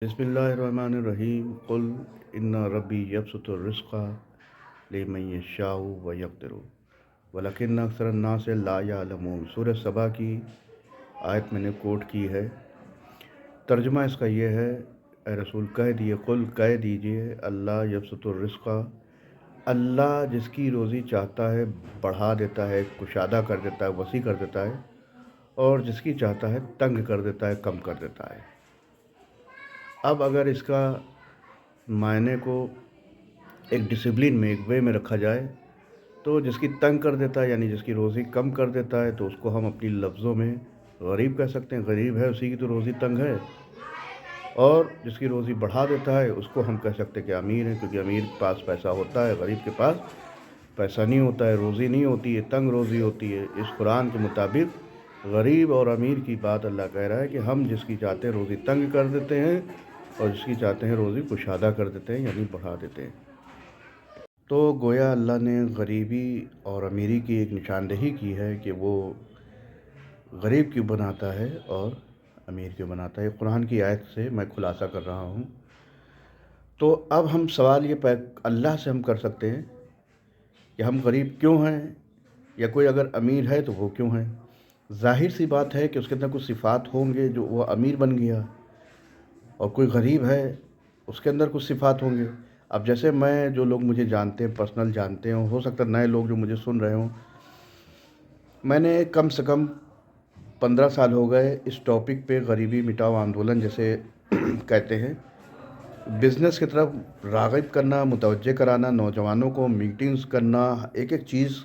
बिस्मिल्लाहिर्रहमानिर्रहीम कुल इन्ना रब्बी यबसुतुर्रिज़्क़ लिमन यशाउ व यक़दिरु वलकिन्न अक्सरन्नास ला यअलमून। सूरह सबा की आयत मैंने कोट की है। तर्जुमा इसका ये है, ए रसूल कह दिए, कुल कह दीजिए, अल्लाह यबसुतुर्रिज़्क़, अल्लाह जिसकी रोज़ी चाहता है बढ़ा देता है, कुशादा कर देता है, वसी कर देता है, और जिसकी चाहता है तंग कर देता है, कम कर देता है। अब अगर इसका मायने को एक डिसिप्लिन में, एक वे में रखा जाए, तो जिसकी तंग कर देता है यानी जिसकी रोज़ी कम कर देता है, तो उसको हम अपनी लफ्ज़ों में गरीब कह सकते हैं। गरीब है, उसी की तो रोज़ी तंग है। और जिसकी रोज़ी बढ़ा देता है उसको हम कह सकते हैं कि अमीर है, क्योंकि अमीर के पास पैसा होता है, गरीब के पास पैसा नहीं होता है, रोज़ी नहीं होती है, तंग रोज़ी होती है। इस कुरान के मुताबिक गरीब और अमीर की बात अल्लाह कह रहा है कि हम जिसकी चाहते हैं रोज़ी तंग कर देते हैं, और जिसकी चाहते हैं रोज़ी कुशादा कर देते हैं यानी बढ़ा देते हैं। तो गोया अल्लाह ने गरीबी और अमीरी की एक निशानदेही की है कि वो गरीब क्यों बनाता है और अमीर क्यों बनाता है। कुरान की आयत से मैं खुलासा कर रहा हूँ। तो अब हम सवाल ये अल्लाह से हम कर सकते हैं कि हम गरीब क्यों हैं, या कोई अगर अमीर है तो वो क्यों है। ज़ाहिर सी बात है कि उसके अंदर कुछ सिफ़ात होंगे जो वो अमीर बन गया, और कोई गरीब है उसके अंदर कुछ सिफ़ात होंगे। अब जैसे मैं, जो लोग मुझे जानते हैं, पर्सनल जानते हैं, हो सकता है नए लोग जो मुझे सुन रहे हों, मैंने कम से कम 15 साल हो गए इस टॉपिक पे, गरीबी मिटाओ आंदोलन जैसे कहते हैं, बिज़नेस की तरफ राग़िब करना, मुतवज्जे कराना, नौजवानों को मीटिंग्स करना, एक एक चीज़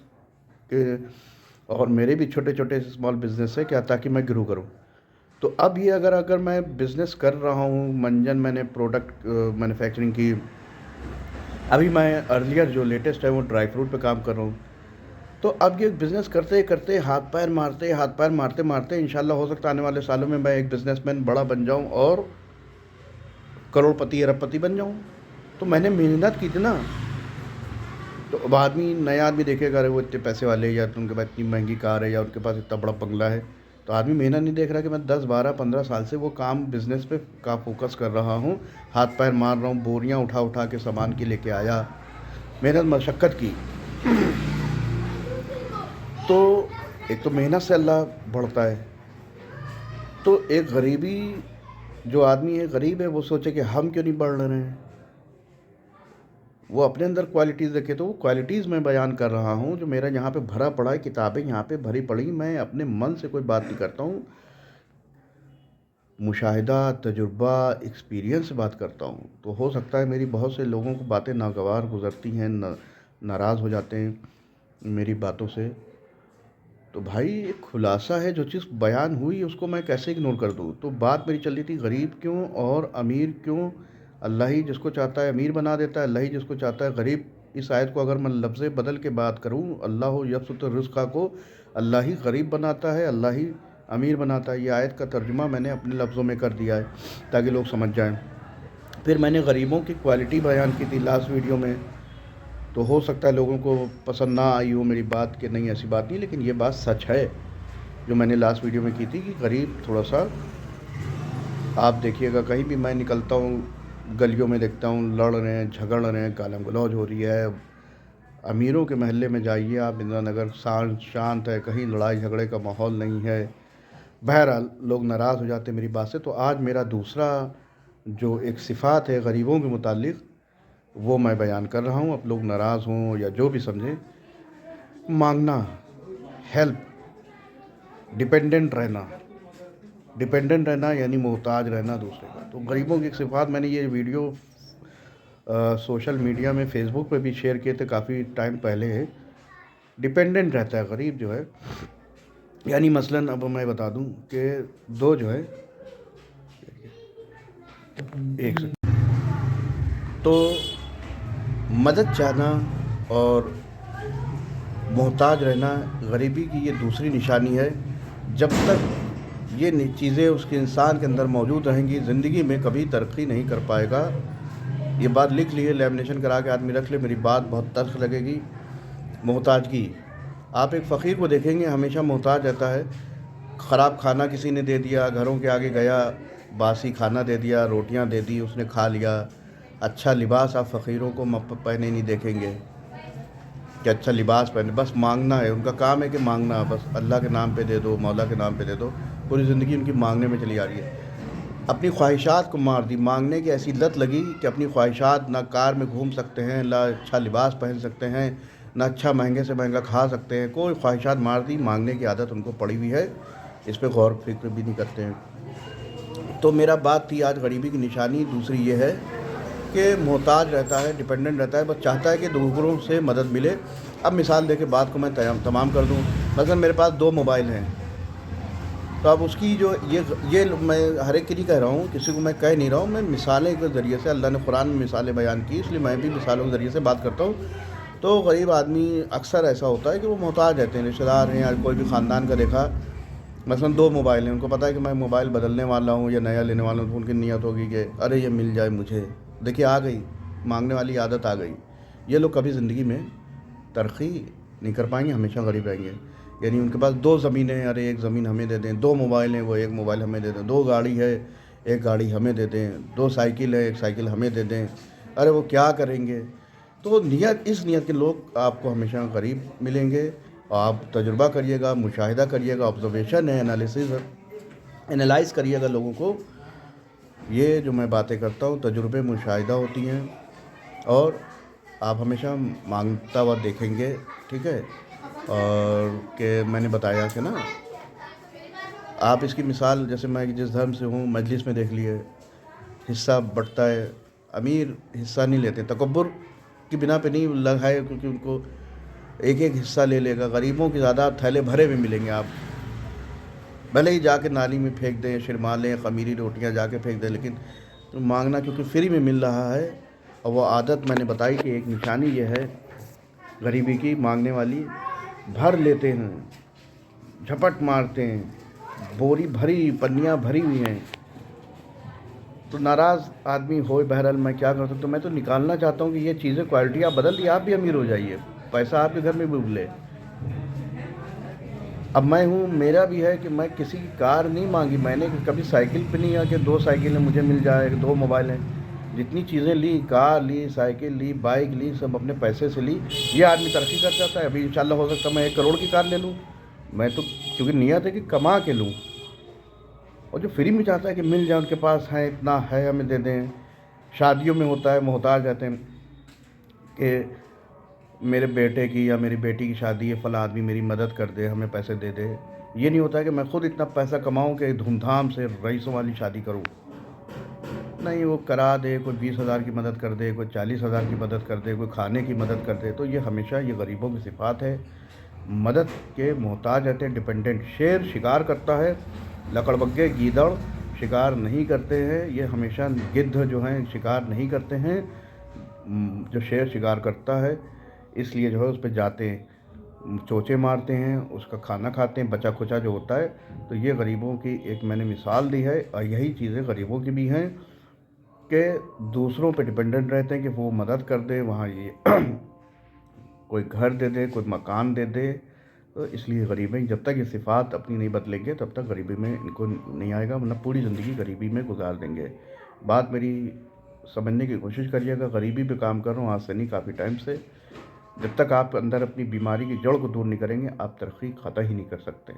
के। और मेरे भी छोटे छोटे स्मॉल बिज़नेस है क्या, ताकि मैं ग्रो करूँ। तो अब ये अगर मैं बिज़नेस कर रहा हूँ, मंजन मैंने प्रोडक्ट मैन्युफैक्चरिंग की, अभी मैं अर्लियर जो लेटेस्ट है वो ड्राई फ्रूट पे काम कर रहा हूँ। तो अब ये बिज़नेस करते करते हाथ पैर मारते मारते इंशाल्लाह हो सकता है आने वाले सालों में मैं एक बिज़नेसमैन बड़ा बन जाऊँ और करोड़पति अरबपति बन जाऊँ। तो मैंने मेहनत की थी ना। तो अब आदमी, नया आदमी देखेगा, अरे वो इतने पैसे वाले, या तो उनके पास इतनी महंगी कार है, या उनके पास इतना बड़ा बंगला है। तो आदमी मेहनत नहीं देख रहा कि मैं 10 12 15 साल से वो काम, बिज़नेस पे का फोकस कर रहा हूँ, हाथ पैर मार रहा हूँ, बोरियाँ उठा उठा के सामान के लेके आया, मेहनत मशक्क़त की। तो एक तो मेहनत से अल्लाह बढ़ता है। तो एक गरीबी, जो आदमी है गरीब है, वो सोचे कि हम क्यों नहीं बढ़ रहे हैं, वो अपने अंदर क्वालिटीज़ देखे। तो वो क्वालिटीज़ मैं बयान कर रहा हूँ जो मेरा यहाँ पे भरा पड़ा है, किताबें यहाँ पे भरी पड़ी। मैं अपने मन से कोई बात नहीं करता हूँ, मुशाहिदा, तजुर्बा, एक्सपीरियंस से बात करता हूँ। तो हो सकता है मेरी बहुत से लोगों को बातें नागवार गुज़रती हैं, नाराज़ हो जाते हैं मेरी बातों से। तो भाई एक खुलासा है, जो चीज़ बयान हुई उसको मैं कैसे इग्नोर कर दूँ। तो बात मेरी चल रही थी गरीब क्यों और अमीर क्यों। अल्लाह ही जिसको चाहता है अमीर बना देता है, अल्लाह ही जिसको चाहता है गरीब। इस आयत को अगर मैं लफ्ज़ बदल के बात करूँ, अल्लाह यबसुतुर्रिज़्क़ को अल्लाह ही गरीब बनाता है, अल्लाह ही अमीर बनाता है। ये आयत का तर्जुमा मैंने अपने लफ्ज़ों में कर दिया है ताकि लोग समझ जाएँ। फिर मैंने गरीबों की क्वालिटी बयान की थी लास्ट वीडियो में। तो हो सकता है लोगों को पसंद ना आई हो मेरी बात, कि नहीं ऐसी बात नहीं, लेकिन ये बात सच है जो मैंने लास्ट वीडियो में की थी कि गरीब थोड़ा सा, आप देखिएगा कहीं भी मैं निकलता हूँ, गलियों में देखता हूँ लड़ रहे हैं, झगड़ रहे हैं, गालम गलौज हो रही है। अमीरों के महल्ले में जाइए आप, इंदिरा नगर शांत है, कहीं लड़ाई झगड़े का माहौल नहीं है। बहरहाल लोग नाराज़ हो जाते हैं मेरी बात से। तो आज मेरा दूसरा जो एक सिफ़ात है गरीबों के मुतालिक, वो मैं बयान कर रहा हूँ। अब लोग नाराज़ हों या जो भी समझें, मांगना, हेल्प, डिपेंडेंट रहना यानी मोहताज रहना दूसरे का। तो गरीबों की एक सिफ़ात, मैंने ये वीडियो सोशल मीडिया में, फेसबुक पे भी शेयर किए थे काफ़ी टाइम पहले है। डिपेंडेंट रहता है गरीब जो है, यानी मसलन अब मैं बता दूं कि दो जो है, एक से तो मदद चाहना और मोहताज रहना गरीबी की ये दूसरी निशानी है। जब तक ये चीज़ें उसके इंसान के अंदर मौजूद रहेंगी, ज़िंदगी में कभी तरक्की नहीं कर पाएगा। ये बात लिख ली है, लैमिनेशन करा के आदमी रख ले, मेरी बात बहुत तल्ख़ लगेगी। मोहताजगी, आप एक फ़कीर को देखेंगे हमेशा मोहताज रहता है। ख़राब खाना किसी ने दे दिया, घरों के आगे गया, बासी खाना दे दिया, रोटियां दे दी, उसने खा लिया। अच्छा लिबास आप फ़कीरों को पहने नहीं देखेंगे कि अच्छा लिबास पहने, बस मांगना है उनका काम है कि मांगना, बस अल्लाह के नाम पे दे दो, मौला के नाम पे दे दो। पूरी ज़िंदगी उनकी मांगने में चली आ रही है। अपनी ख्वाहिशात को मार दी, मांगने की ऐसी लत लगी कि अपनी ख्वाहिशात, ना कार में घूम सकते हैं, ना अच्छा लिबास पहन सकते हैं, ना अच्छा महंगे से महंगा खा सकते हैं, कोई ख्वाहिशात मार दी, मांगने की आदत उनको पड़ी हुई है, इस पर गौर फिक्र भी नहीं करते हैं। तो मेरा बात थी आज गरीबी की निशानी दूसरी ये है कि मोहताज रहता है, डिपेंडेंट रहता है, बस चाहता है कि दूसरों से मदद मिले। अब मिसाल दे के बात को मैं तमाम कर दूँ। मसलन मेरे पास 2 मोबाइल हैं, तो अब उसकी जो ये मैं हर एक के लिए कह रहा हूँ, किसी को मैं कह नहीं रहा हूँ, मैं मिसालें के ज़रिए से, अल्लाह ने कुरान में मिसालें बयान की, इसलिए मैं भी मिसालों के ज़रिए से बात करता हूँ। तो गरीब आदमी अक्सर ऐसा होता है कि वो मोहताज रहते हैं, रिश्तेदार हैं या कोई भी ख़ानदान का देखा, मसलन 2 मोबाइल हैं, उनको पता है कि मैं मोबाइल बदलने वाला हूँ या नया लेने वाला हूँ, तो उनकी नीयत होगी कि अरे ये मिल जाए मुझे। देखिए आ गई, मांगने वाली आदत आ गई। ये लोग कभी ज़िंदगी में तरक्की नहीं कर पाएंगे, हमेशा गरीब रहेंगे। यानी उनके पास 2 ज़मीनें हैं, अरे 1 ज़मीन हमें दे दें, 2 मोबाइल हैं, वो 1 मोबाइल हमें दे दें, 2 गाड़ी है, 1 गाड़ी हमें दे दें, 2 साइकिल है, 1 साइकिल हमें दे दें। अरे वो क्या करेंगे? तो इस नियत के लोग आपको हमेशा गरीब मिलेंगे। आप तजुर्बा करिएगा, मुशाहिदा करिएगा, ऑब्जर्वेशन है, एनालिसिस है, एनालाइज़ करिएगा लोगों को। ये जो मैं बातें करता हूँ तजुर्बे, मुशाहिदा होती हैं, और आप हमेशा मांगता हुआ देखेंगे, ठीक है। और कि मैंने बताया कि ना, आप इसकी मिसाल जैसे मैं जिस धर्म से हूँ, मजलिस में देख लिए, हिस्सा बँटता है, अमीर हिस्सा नहीं लेते, तकब्बुर की बिना पे नहीं लगाए, क्योंकि उनको एक एक हिस्सा ले लेगा। गरीबों के ज़्यादा थैले भरे हुए मिलेंगे, आप भले ही जाके नाली में फेंक दें, शिरमालें, खमीरी रोटियां जाके फेंक दें, लेकिन तो मांगना क्योंकि फ्री में मिल रहा है। और वो आदत मैंने बताई कि एक निशानी ये है गरीबी की, मांगने वाली भर लेते हैं, झपट मारते हैं, बोरी भरी, पन्नियाँ भरी हुई हैं। तो नाराज़ आदमी हो, बहरहाल मैं क्या कर सकता हूँ। मैं तो निकालना चाहता हूँ कि ये चीज़ें, क्वालिटी आप बदल दी, आप भी अमीर हो जाइए, पैसा आपके घर में भी उबले। अब मैं हूँ, मेरा भी है कि मैं किसी की कार नहीं मांगी मैंने, कि कभी साइकिल पे नहीं आके 2 साइकिलें मुझे मिल जाए, 2 मोबाइल हैं। जितनी चीज़ें ली, कार ली, साइकिल ली, बाइक ली, सब अपने पैसे से ली। ये आदमी तरक्की कर जाता है। अभी इंशाल्लाह हो सकता है मैं 1 करोड़ की कार ले लूँ। मैं तो क्योंकि नियत है कि कमा के लूँ। और जो फ्री में चाहता है कि मिल जाए, उनके पास है, इतना है, हमें दे दें। शादियों में होता है, मोहताज रहते हैं कि मेरे बेटे की या मेरी बेटी की शादी है, फ़लाँ आदमी मेरी मदद कर दे, हमें पैसे दे दे। ये नहीं होता है कि मैं खुद इतना पैसा कमाऊँ कि धूमधाम से रईसों वाली शादी करूँ। नहीं, वो करा दे, कोई 20,000 की मदद कर दे, कोई 40,000 की मदद कर दे, कोई खाने की मदद कर दे। तो ये हमेशा ये गरीबों की सिफ़ात है, मदद के मोहताज रहते हैं, डिपेंडेंट। शेर शिकार करता है, लकड़बग्गे गीदड़ शिकार नहीं करते हैं। ये हमेशा गिद्ध जो हैं शिकार नहीं करते हैं, जो शेर शिकार करता है, इसलिए जो है उस पे जाते हैं, चोंचे मारते हैं, उसका खाना खाते हैं, बचा खुचा जो होता है। तो ये गरीबों की एक मैंने मिसाल दी है, और यही चीज़ें गरीबों की भी हैं कि दूसरों पे डिपेंडेंट रहते हैं कि वो मदद कर दे, वहाँ ये कोई घर दे दे, कोई मकान दे दे। तो इसलिए गरीब हैं। जब तक ये सिफ़ात अपनी नहीं बदलेंगे तब तक गरीबी में इनको नहीं आएगा, वरना पूरी ज़िंदगी गरीबी में गुजार देंगे। बात मेरी समझने की कोशिश करिएगा। गरीबी पे काम कर रहा हूँ आज से नहीं, काफ़ी टाइम से। जब तक आप अंदर अपनी बीमारी की जड़ को दूर नहीं करेंगे, आप तरक्की ख़त्म ही नहीं कर सकते।